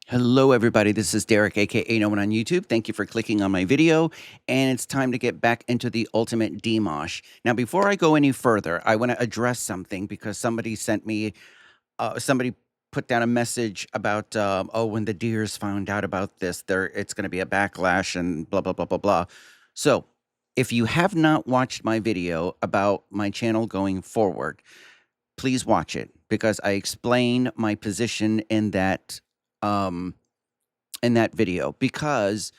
Hello, everybody. This is Derek, aka No One on YouTube. Thank you for clicking on my video. And it's time to get back into the ultimate Dimash. Now, before I go any further, I want to address something because somebody sent me, somebody put down a message about, oh, when the deers found out about this, it's going to be a backlash and blah, blah, blah, blah, blah. So, if you have not watched my video about my channel going forward, please watch it because I explain my position um, in that video because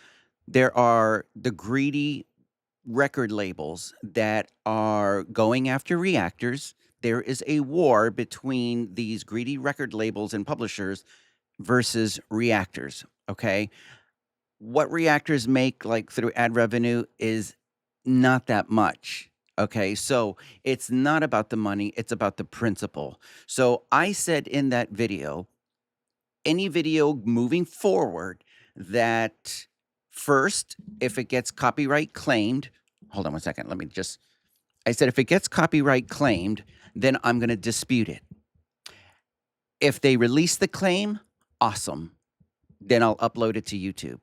there are the greedy record labels that are going after reactors. There is a war between these greedy record labels and publishers versus reactors. Okay. What reactors make like through ad revenue is not that much. Okay. So it's not about the money, it's about the principle. So I said in that video, any video moving forward that first, if it gets copyright claimed, hold on one second. I said, if it gets copyright claimed, then I'm going to dispute it. If they release the claim, awesome. Then I'll upload it to YouTube.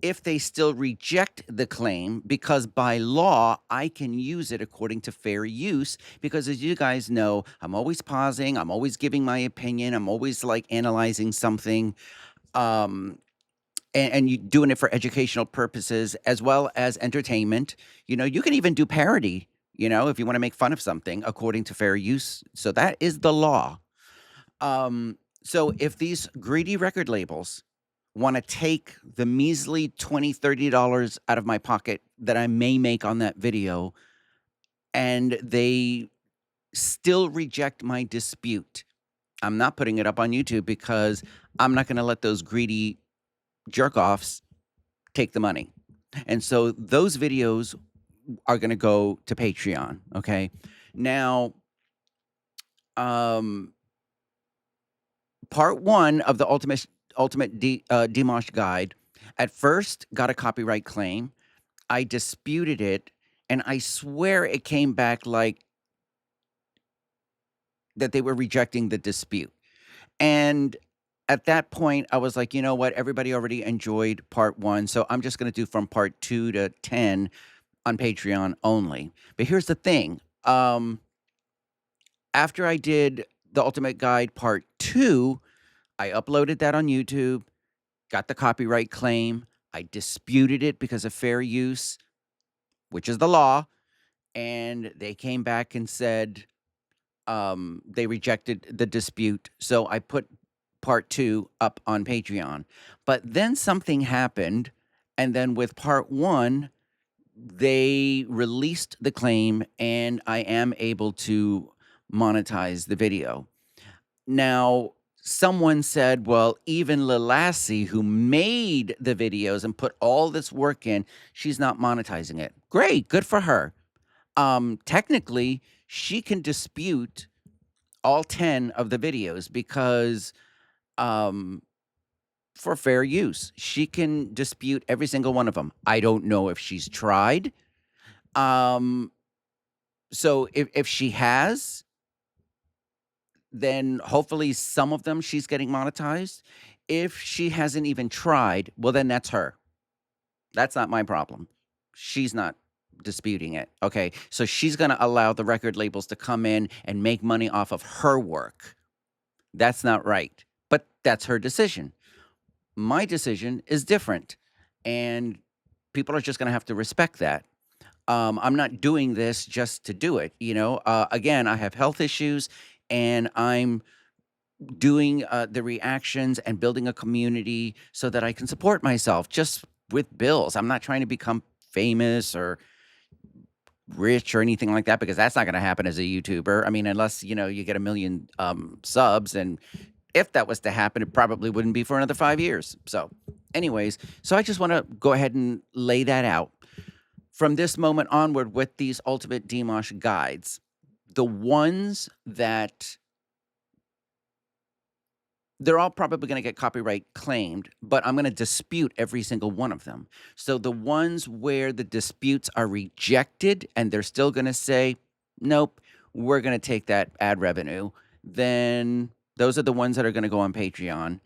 If they still reject the claim, because by law, I can use it according to fair use, because as you guys know, I'm always pausing, I'm always giving my opinion, I'm always like analyzing something. Um, and you doing it for educational purposes as well as entertainment. You can even do parody, if you want to make fun of something according to fair use. So that is the law. So if these greedy record labels want to take the measly $20, $30 out of my pocket that I may make on that video, and they still reject my dispute, I'm not putting it up on YouTube because I'm not going to let those greedy jerk offs take the money. And so those videos are going to go to Patreon. Okay. Now, um, part one of the ultimate Dimash guide at first got a copyright claim. I disputed it, and I swear it came back like that they were rejecting the dispute. And at that point, I was like, you know what? Everybody already enjoyed part one. So I'm just going to do from part 2 to 10 on Patreon only. But here's the thing. After I did the Ultimate Guide Part 2, I uploaded that on YouTube, got the copyright claim. I disputed it because of fair use, which is the law. And they came back and said they rejected the dispute. So I put Part 2 up on Patreon. But then something happened. And then with Part 1, they released the claim and I am able to monetize the video. Now, someone said, well, even Lilasi, who made the videos and put all this work in, she's not monetizing it. Great, good for her. Technically, she can dispute all 10 of the videos because um, for fair use, she can dispute every single one of them. I don't know if she's tried. Um, so if she has, then hopefully some of them she's getting monetized. If she hasn't even tried, well, then that's her. That's not my problem. She's not disputing it. Okay. So she's going to allow the record labels to come in and make money off of her work. That's not right. But that's her decision. My decision is different. And people are just going to have to respect that. I'm not doing this just to do it. Again, I have health issues and I'm doing the reactions and building a community so that I can support myself just with bills. I'm not trying to become famous or rich or anything like that because that's not going to happen as a YouTuber. I mean, unless, you get a million subs. And if that was to happen, it probably wouldn't be for another 5 years. So anyways, so I just want to go ahead and lay that out. From this moment onward with these Ultimate Dimash guides, the ones that they're all probably going to get copyright claimed, but I'm going to dispute every single one of them. So the ones where the disputes are rejected and they're still going to say, nope, we're going to take that ad revenue, then those are the ones that are going to go on Patreon.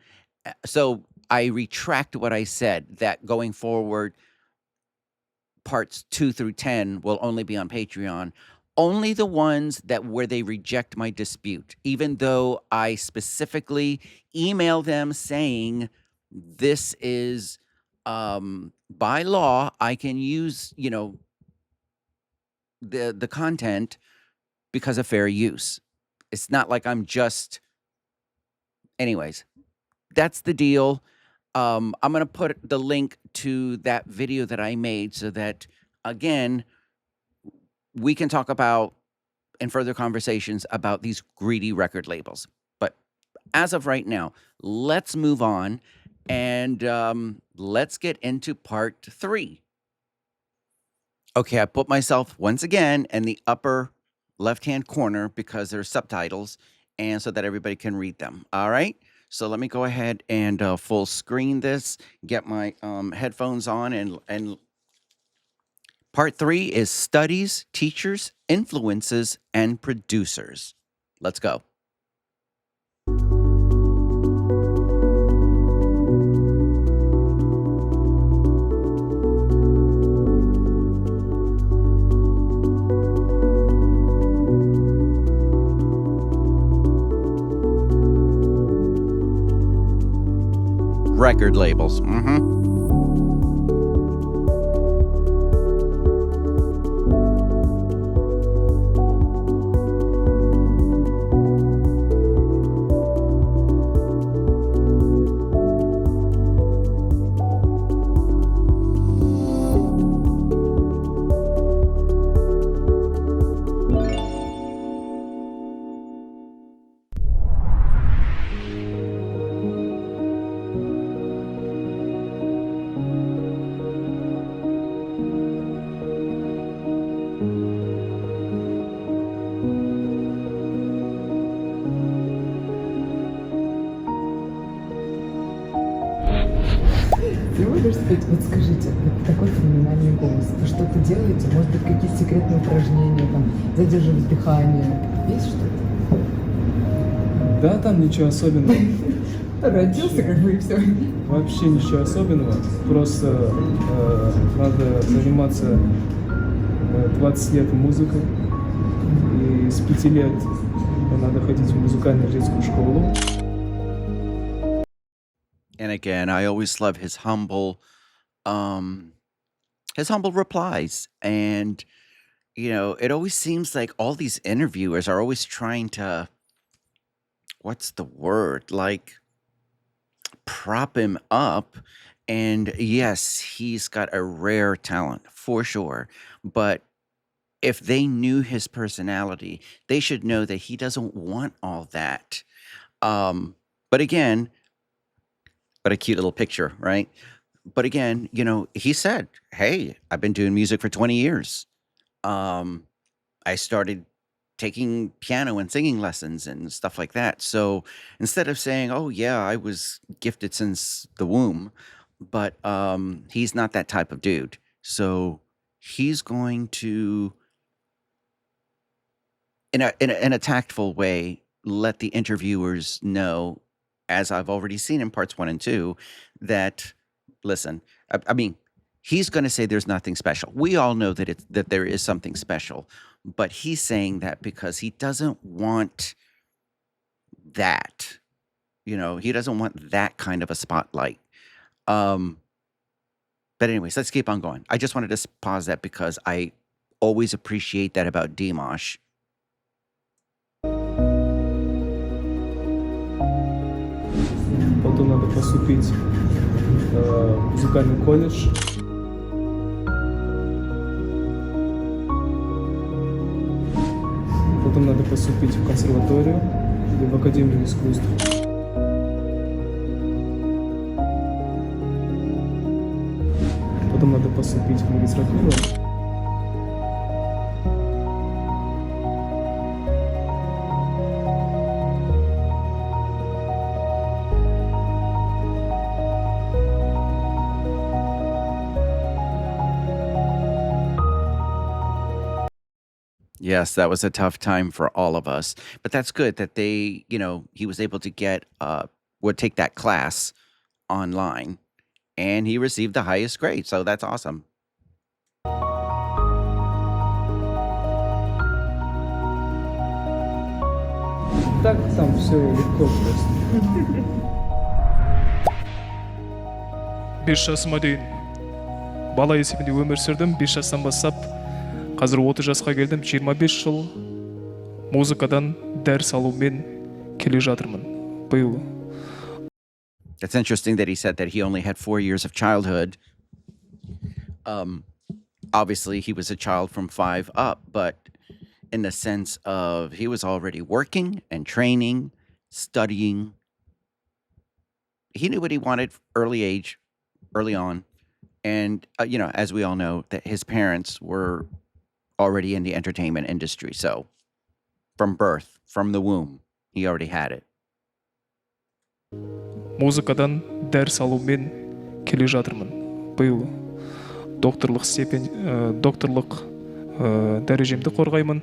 So I retract what I said, that going forward, parts 2 through 10 will only be on Patreon. Only the ones that where they reject my dispute, even though I specifically email them saying this is by law, I can use, the content because of fair use. It's not like I'm just anyways. That's the deal. I'm gonna put the link to that video that I made so that again we can talk about in further conversations about these greedy record labels. But as of right now, let's move on and let's get into part 3. Okay, I put myself once again in the upper left-hand corner because there's subtitles and so that everybody can read them. All right. So let me go ahead and full screen this, get my headphones on, and part 3 is studies, teachers, influences, and producers. Let's go. Record labels. Ты можешь спеть? Вот скажите, вот такой феноменальный голос. Вы что-то делаете? Может быть, какие-то секретные упражнения, там, задерживать дыхание? Есть что-то? Да, там ничего особенного. Родился как бы и все. Вообще ничего особенного. Просто надо заниматься 20 лет музыкой. И с 5 лет надо ходить в музыкальную детскую школу. And again, I always love his humble replies. And it always seems like all these interviewers are always trying to, what's the word? Like prop him up. And yes, he's got a rare talent for sure. But if they knew his personality, they should know that he doesn't want all that. But again, but a cute little picture, right? But again, he said, "Hey, I've been doing music for 20 years. Um, I started taking piano and singing lessons and stuff like that." So instead of saying, "Oh yeah, I was gifted since the womb," but he's not that type of dude. So he's going to, in a tactful way, let the interviewers know, as I've already seen in parts 1 and 2, that listen, I mean, he's going to say there's nothing special. We all know that there is something special, but he's saying that because he doesn't want that. He doesn't want that kind of a spotlight. Um, but anyways, let's keep on going. I just wanted to pause that because I always appreciate that about Dimash. Потом надо поступить в музыкальный колледж. Потом надо поступить в консерваторию или в академию искусств. Потом надо поступить в магистратуру. Yes, that was a tough time for all of us, but that's good that he was able to would take that class online, and he received the highest grade. So that's awesome. Так там все легко просто. 5 жасыма дейін бала есебінде өмір сүрдім. 5 жастан бастап қазір 30 жасқа келдім. 25 жыл музыкадан дәріс алумен келе жатырмын биыл. It's interesting that he said that he only had 4 years of childhood. Obviously, he was a child from 5 up, but in the sense of he was already working and training, studying. He knew what he wanted early on. And, as we all know, that his parents were already in the entertainment industry. So from birth, from the womb, he already had it. Музыкадан дәріс алумен келе жатырмын биыл. Докторлық дәрежемді қорғаймын.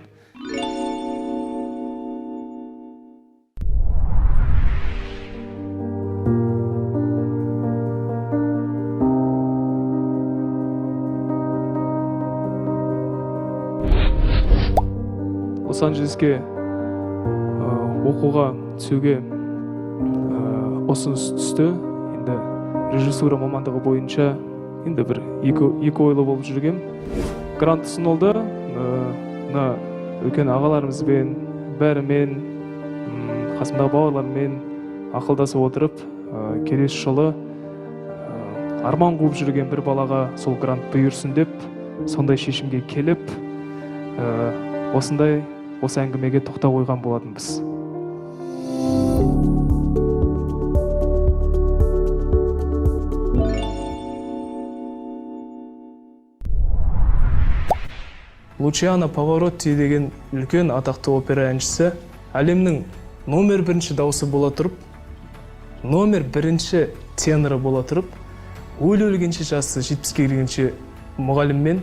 Лос-Анджелеске оқуға түсуге ұсыныс түсті. Енді режиссура мамандығы бойынша енді бір екі ойлы болып жүргем. Грант ұсынылды. Мына үлкен ағаларымызбен, бәрімен, қасымдағы бауырлармен ақылдасып отырып, келесі жылы арман қуып жүрген бір балаға сол грант бұйырсын деп, сондай шешімге келіп, осы әңгімеге тоқтап қойған болатынбыз. Лучиано Паваротти деген үлкен атақты опера әншісі әлемнің номер 1 дауысы бола тұрып, номер 1 теноры бола тұрып, өлгенше жасы 70-ке келгенше мұғаліммен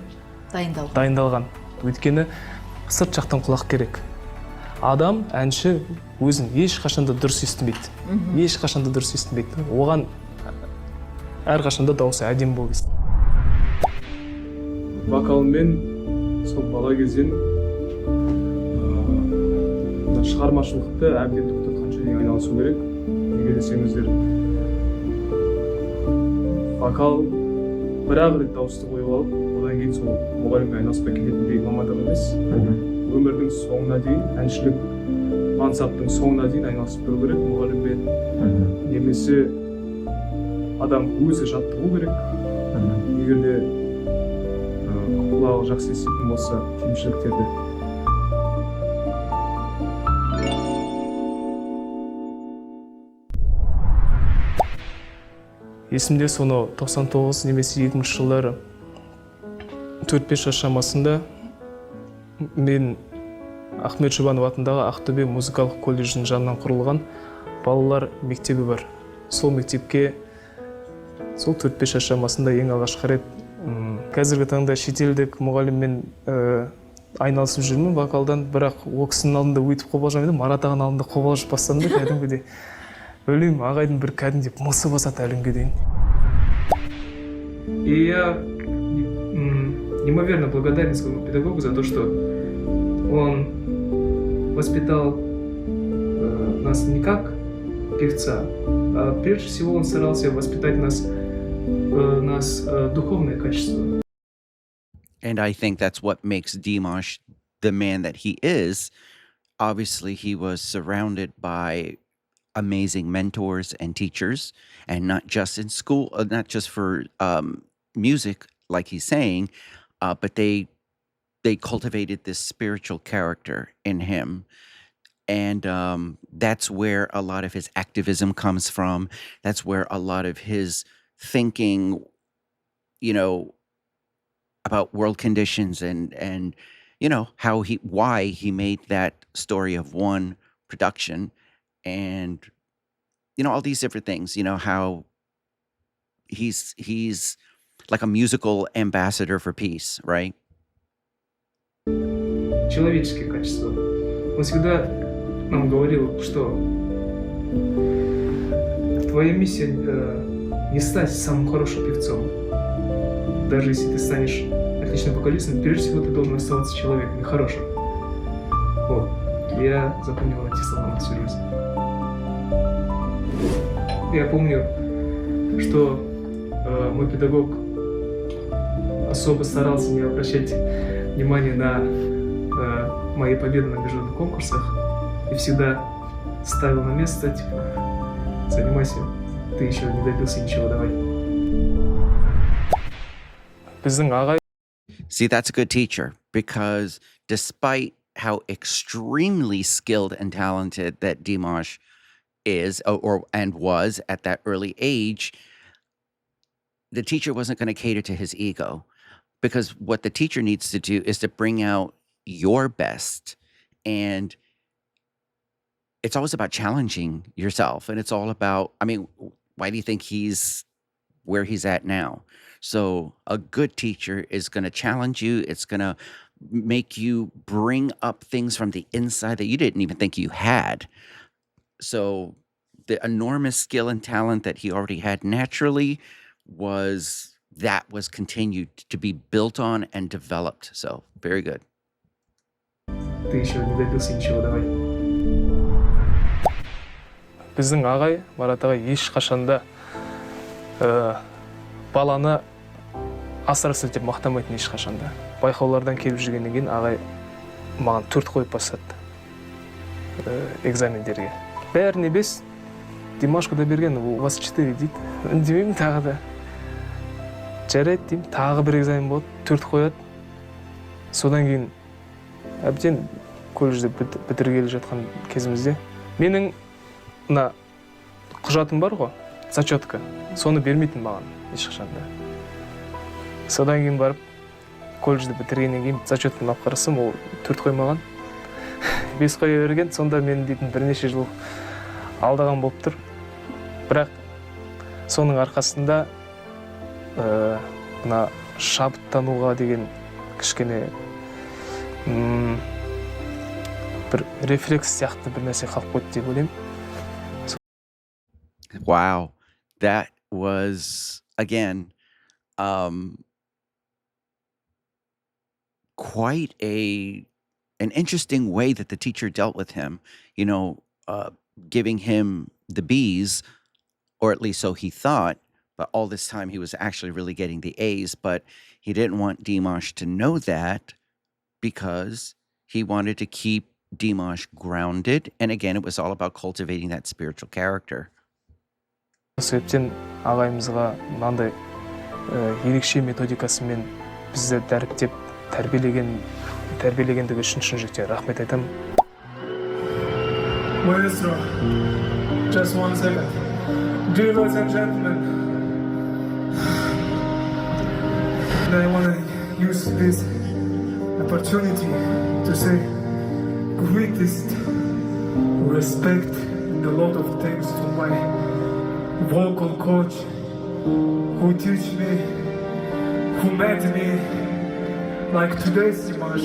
дайындалған. Өйткені сырт жақтан құлақ керек. Адам, әнші өзін ешқашанда дұрыс естімейді. Оған әрқашанда дауысы әдемі болу керек. Вокалмен сол бала кезден шығармашылықты әбден тоқтатқанша дейін айналысу керек. Неге десеңіздер, вокал бір-ақ рет дауысты қойып алып, одан кейін сол мұғалімге айналыспай кететіндей мамандық емес. Өмірдің соңына дейін, әншілік мансаптың соңына дейін айналысып тұру керек мұғаліммен. Немесе адам өзі жаттығу керек. Егер де құлағы жақсы еститін болса, кемшіліктерді. Есімде соны 99 немесе 2000 жылдары 4-5 жас шамасында мен Ахмет Жұбанов атындағы Ақтөбе музыкалық колледжінің жанынан құрылған балалар мектебі бар. Сол мектепке сол 4-5 жас шамасында ең алғашқы рет қазіргі таңда шетелдік мұғаліммен айналысып жүрмін вокалдан, бірақ ол кісінің алдында өйтіп қобалжамайды, Марат ағаның алдында қобалжып бастадым да кәдімгідей. Өлеймін, ағайдың бір кәдімгідей мысы басады әлімге дейін. И я неимоверно благодарен своему педагогу за то, что он воспитал нас не как певца, а прежде всего он старался воспитать нас духовное качество. And I think that's what makes Dimash the man that he is. Obviously, he was surrounded by amazing mentors and teachers, and not just in school, not just for music, like he's saying, but they cultivated this spiritual character in him. And that's where a lot of his activism comes from. That's where a lot of his thinking, about world conditions and why he made that Story of One production, and all these different things, how he's like a musical ambassador for peace, right? Человеческие качества. Он всегда нам говорил, что твоя миссия не стать самым хорошим певцом. Даже если ты станешь отличным вокалистом, прежде всего ты должен оставаться человеком и хорошим. Вот. Я запомнил эти слова на всю жизнь. Я помню, что мой педагог особо старался не обращать внимания на мои победы на международных конкурсах и всегда ставил на место, типа, занимайся, ты еще не добился ничего, давай. See, that's a good teacher because despite how extremely skilled and talented that Dimash is and was at that early age, the teacher wasn't going to cater to his ego because what the teacher needs to do is to bring out your best. And it's always about challenging yourself. And it's all about, I mean, why do you think he's where he's at now? So a good teacher is going to challenge you. It's going to make you bring up things from the inside that you didn't even think you had. So the enormous skill and talent that he already had naturally was continued to be built on and developed. So very good. Ты еще не добился ничего, давай. Біздің ағай, Марат ағай, ешқашанда баланы асыра сілтеп мақтамайтын ешқашанда. Байқаулардан келіп жүргеннен кейін ағай маған 4 қойып бастады экзамендерге. Бәріне 5, Димашқа да берген, у вас 4 дейді. Үндемеймін тағы да. Жарайды деймін, тағы бір экзамен болды, 4 қояды. Содан кейін әбден колледжде бітіргелі жатқан кезімізде менің мына құжатым бар ғой, зачетка, соны бермейтін маған ешқашанда. Содан кейін барып колледжді бітіргеннен кейін зачетканы алып қарасам, ол 4 қоймаған. 5 қоя берген, сонда мен дейтін бірнеше жыл алдаған болып тұр. Бірақ соның арқасында мына шабыттануға деген кішкене бір рефлекс сияқты бір нәрсе қалып қойды деп ойлаймын. Wow, that was again quite an interesting way that the teacher dealt with him. You know, giving him the B's, or at least so he thought. But all this time he was actually really getting the A's. But he didn't want Dimash to know that because he wanted to keep Dimash grounded. And again, it was all about cultivating that spiritual character. Себептен ағайымызға мынандай ерекше методикасымен бізді дәріптеп тәрбиелегендігі үшін шын жүректен рахмет айтамын. Maestro, just 1 second. Dear ladies and gentlemen, I want to use this opportunity to say greatest respect and a lot of thanks to my vocal coach who teach me, who met me like today's Dimash.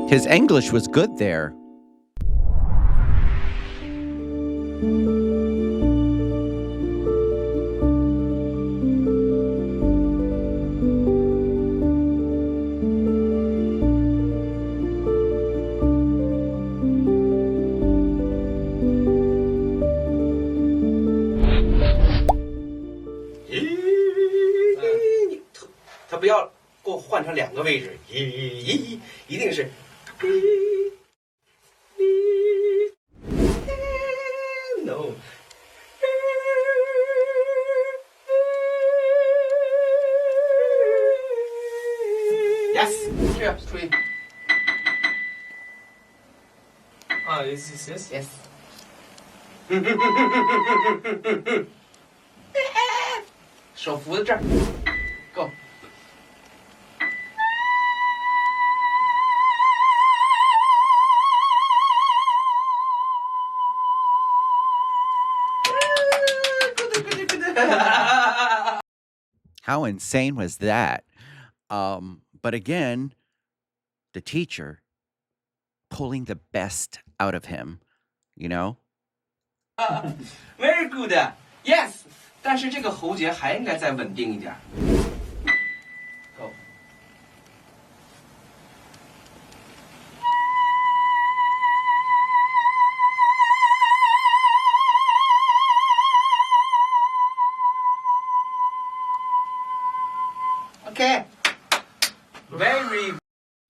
His English was good there. No. Yes. Sure. Three. Is this yes? Yes.手扶在这儿 ，Go。How insane was that? But again, the teacher pulling the best out of him, you know? Very good. Yes， 但是这个喉结还应该再稳定一点。Go。Okay。Very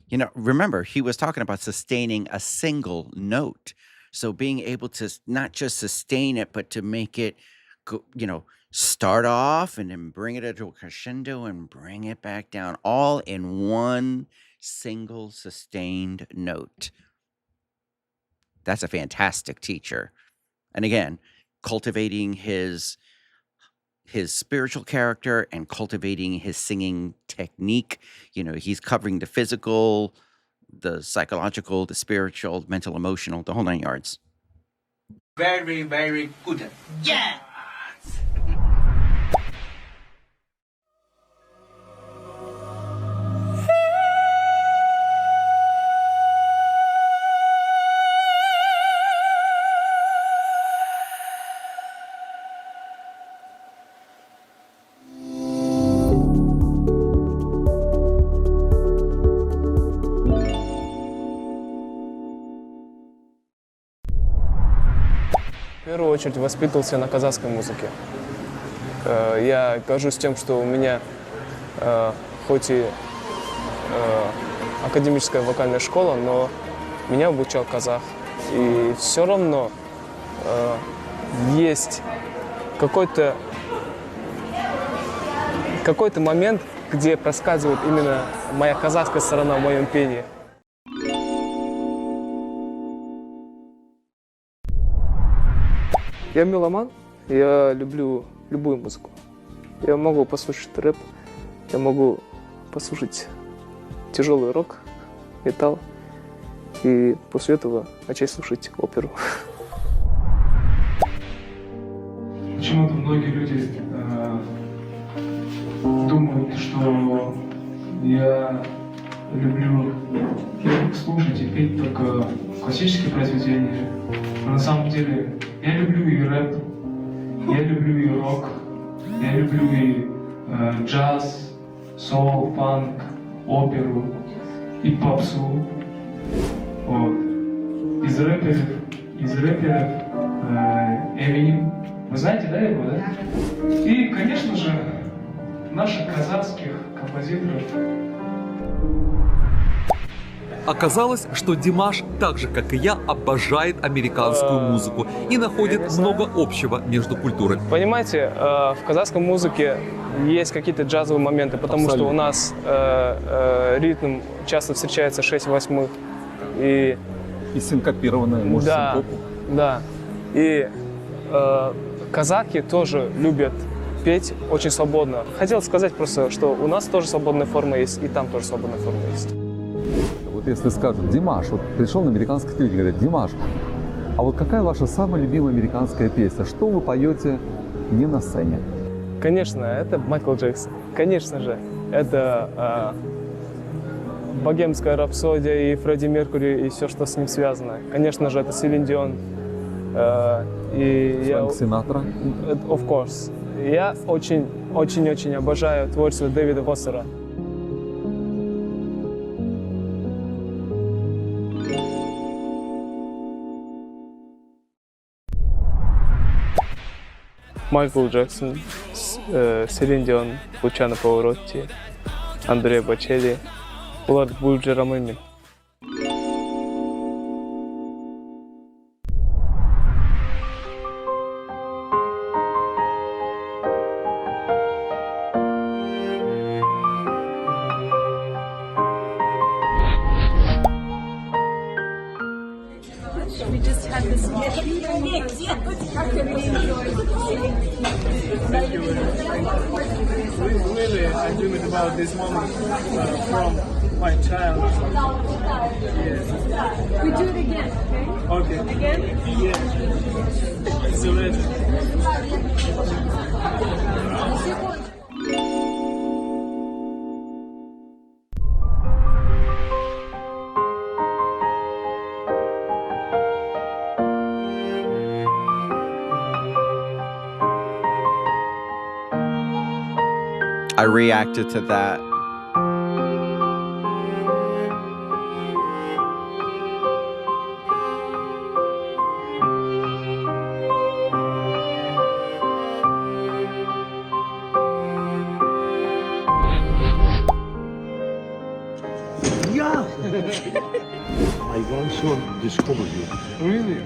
You know, remember, he was talking about sustaining a single note. So being able to not just sustain it, but to make it, start off and then bring it into a crescendo and bring it back down, all in one single sustained note. That's a fantastic teacher. And again, cultivating his spiritual character and cultivating his singing technique. He's covering the physical, the psychological, the spiritual, mental, emotional, the whole 9 yards. very very good. Yeah. В первую очередь воспитывался на казахской музыке. Я горжусь тем, что у меня хоть и академическая вокальная школа, но меня обучал казах. И все равно есть какой-то момент, где проскальзывает именно моя казахская сторона в моем пении. Я меломан, я люблю любую музыку. Я могу послушать рэп, я могу послушать тяжелый рок, металл, и после этого начать слушать оперу. Почему-то многие люди думают, что я люблю слушать и петь только классические произведения. Но на самом деле я люблю и рэп, я люблю и рок, я люблю и джаз, соул, фанк, оперу и попсу. Вот. Из рэперов Эминем. Вы знаете, да, его, да? И, конечно же, наших казахских композиторов. Оказалось, что Димаш, так же как и я, обожает американскую музыку и находит много общего между культурами. Понимаете, в казахской музыке есть какие-то джазовые моменты, потому что у нас ритм часто встречается 6/8. И синкопированная, может, да, синкопу. да. И казахи тоже любят петь очень свободно. Хотел сказать просто, что у нас тоже свободная форма есть, и там тоже свободная форма есть. Вот если скажут, Димаш, вот пришел на американский телевизор, говорят, Димаш, а вот какая ваша самая любимая американская песня? Что вы поете не на сцене? Конечно, это Майкл Джексон. Конечно же, это богемская рапсодия и Фредди Меркьюри, и все, что с ним связано. Конечно же, это Селин Дион. Фрэнк Синатра? Of course. Я очень обожаю творчество Дэвида Фостера. Майкл Джексон, Селин Дион, Лучано Паваротти, Андреа Бочелли. Олар бул жарамай мен. We just had this Really, I dreamed about this moment from my child. Yes. We do it again, okay? Okay. Again? Yeah. It's a legend. I reacted to that. Yeah. My grandson discovered you. Really?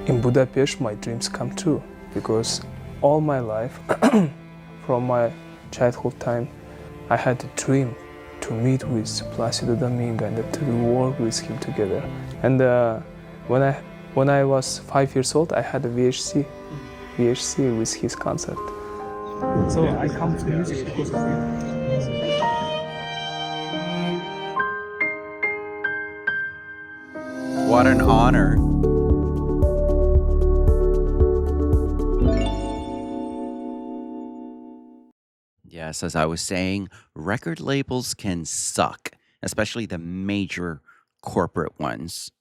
In Budapest, my dreams come true because all my life, from my childhood time, I had a dream to meet with Plácido Domingo and to work with him together. And when I was 5 years old, I had a VHC with his concert. So I come to music because of him. What an honor. Yes, as I was saying, record labels can suck, especially the major corporate ones,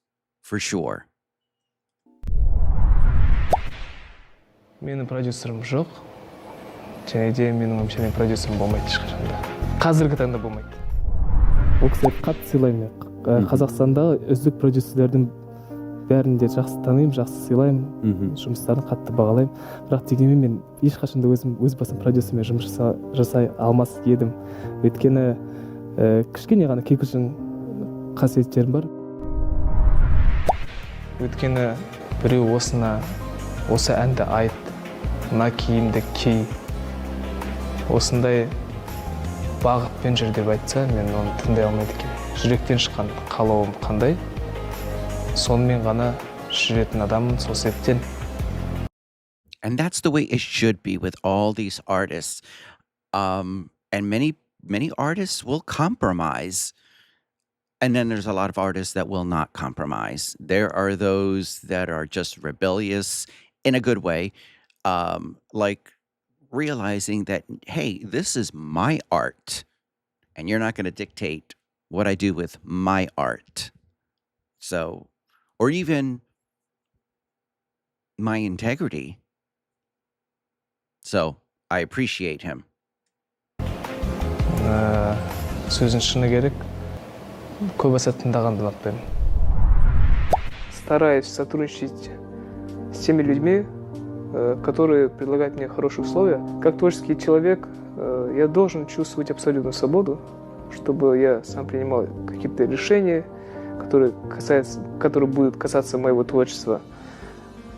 for sure. Менің продюсерім жоқ, және де менің ойымша продюсерім болмайды ешқашанда. Қазіргі таңда болмайды. Ол кісілерді қатты сыйлаймын. Қазақстандағы үздік продюсерлердің бәрін де жақсы танимын, жақсы сыйлаймын, жұмыстарын қатты бағалаймын. Бірақ дегенмен мен ешқашанда өз басым продюсермен жұмыс жасай алмас едім. Өйткені кішкене ғана кикілжің қасиеттерім бар. Өйткені біреу осы әнді айт, мына киімді ки, осындай бағытпен жүр деп айтса, мен оны тыңдай алмайды екенмін. Жүректен шыққан қалауым қандай, сонымен ғана жүретін адаммын, сол себептен. And that's the way it should be with all these artists. And many artists will compromise. And then there's a lot of artists that will not compromise. There are those that are just rebellious in a good way, like realizing that, hey, this is my art, and you're not going to dictate what I do with my art. So, or even my integrity. So, I appreciate him. Сөзін шыны керек. Көбісі тыңдағанды ұнатпаймын. Стараюсь сотрудничать с теми людьми, которые предлагают мне хорошие условия. Как творческий человек, я должен чувствовать абсолютную свободу, чтобы я сам принимал какие-то решения, которые будут касаться моего творчества.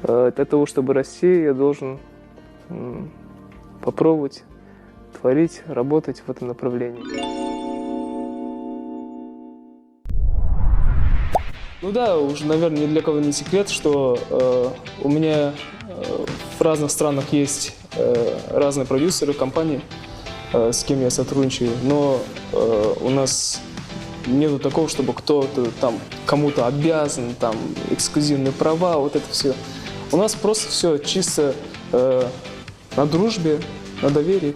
Для того, чтобы расти, я должен попробовать творить, работать в этом направлении. Ну да, уже, наверное, ни для кого не секрет, что у меня в разных странах есть разные продюсеры, компании, с кем я сотрудничаю, но у нас нету такого, чтобы кто-то там кому-то обязан, там эксклюзивные права, вот это все. У нас просто все чисто на дружбе, на доверии.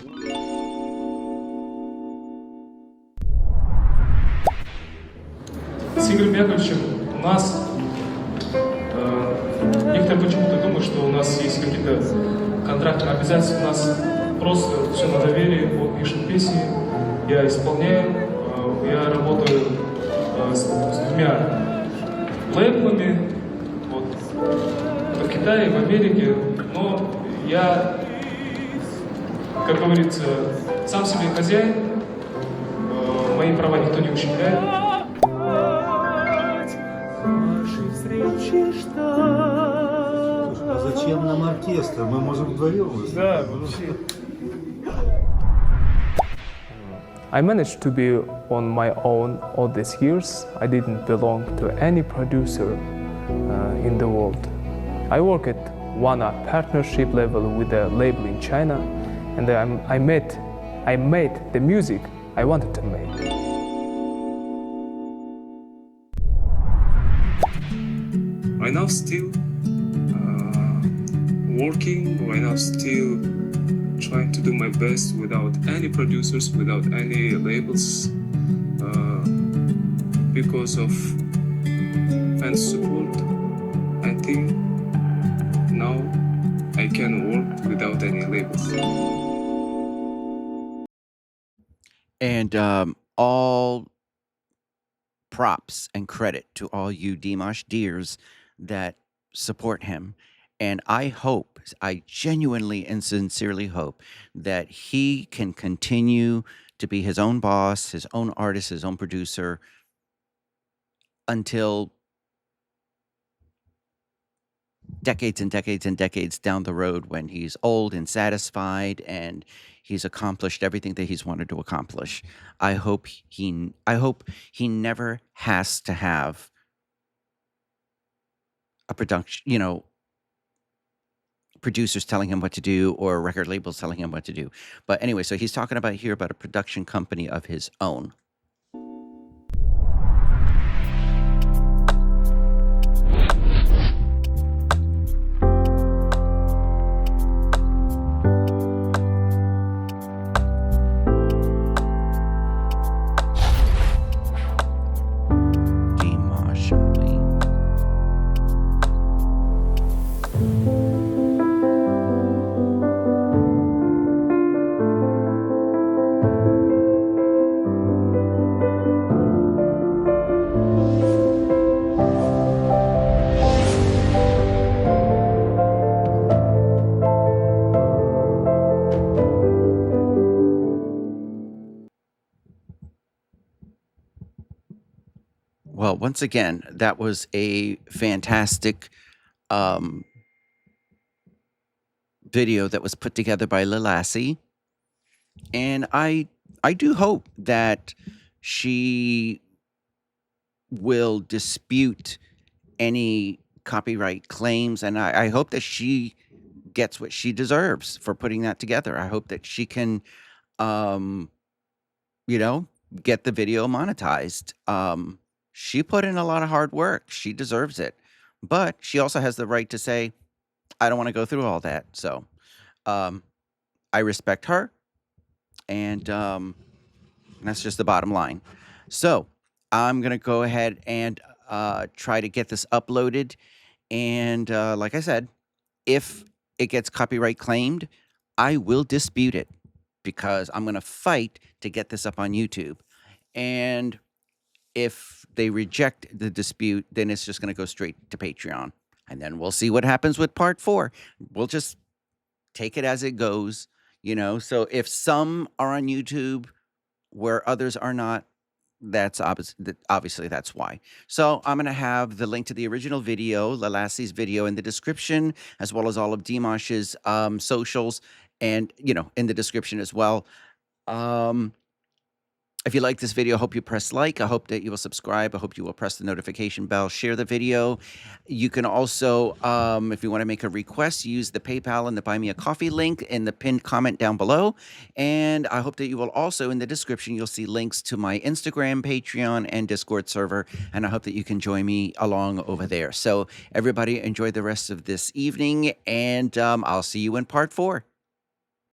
С Игорем Яковлевичем у нас некоторые почему-то думают, что у нас есть какие-то контрактные обязательства. У нас просто все на доверии. Он пишет песни, я исполняю. Я работаю с двумя лейблами. Вот. Это в Китае, в Америке. Но я, как говорится, сам себе хозяин. Мои права никто не ущемляет. А зачем нам оркестр? Мы можем вдвоем выступить. Да, вообще. I managed to be on my own all these years. I didn't belong to any producer in the world. I work at one partnership level with a label in China, and I made the music I wanted to make. Right now still working, right now still trying to do my best without any producers, without any labels, because of fans' support. I think now I can work without any labels. And all props and credit to all you Dimash dears that support him. And I genuinely and sincerely hope that he can continue to be his own boss, his own artist, his own producer until decades and decades and decades down the road when he's old and satisfied and he's accomplished everything that he's wanted to accomplish. I hope he never has to have a production, producers telling him what to do or record labels telling him what to do. But anyway, so he's talking about here about a production company of his own. Dimash Ali. Well, once again, that was a fantastic um, video that was put together by Lilasi, and I do hope that she will dispute any copyright claims, and I hope that she gets what she deserves for putting that together. I hope that she can, um, you know, get the video monetized. She put in a lot of hard work. She deserves it. But she also has the right to say, I don't want to go through all that. So um, I respect her. And that's just the bottom line. So I'm going to go ahead and try to get this uploaded. And like I said, if it gets copyright claimed, I will dispute it because I'm going to fight to get this up on YouTube. And if they reject the dispute, then it's just going to go straight to Patreon. And then we'll see what happens with part 4. We'll just take it as it goes, So if some are on YouTube where others are not, obviously that's why. So I'm going to have the link to the original video, Lilasi's video, in the description, as well as all of Dimash's socials, and in the description as well. If you like this video, I hope you press like. I hope that you will subscribe. I hope you will press the notification bell, share the video. You can also, if you want to make a request, use the PayPal and the Buy Me a Coffee link in the pinned comment down below. And I hope that you will also, in the description, you'll see links to my Instagram, Patreon, and Discord server. And I hope that you can join me along over there. So everybody enjoy the rest of this evening, and I'll see you in part 4.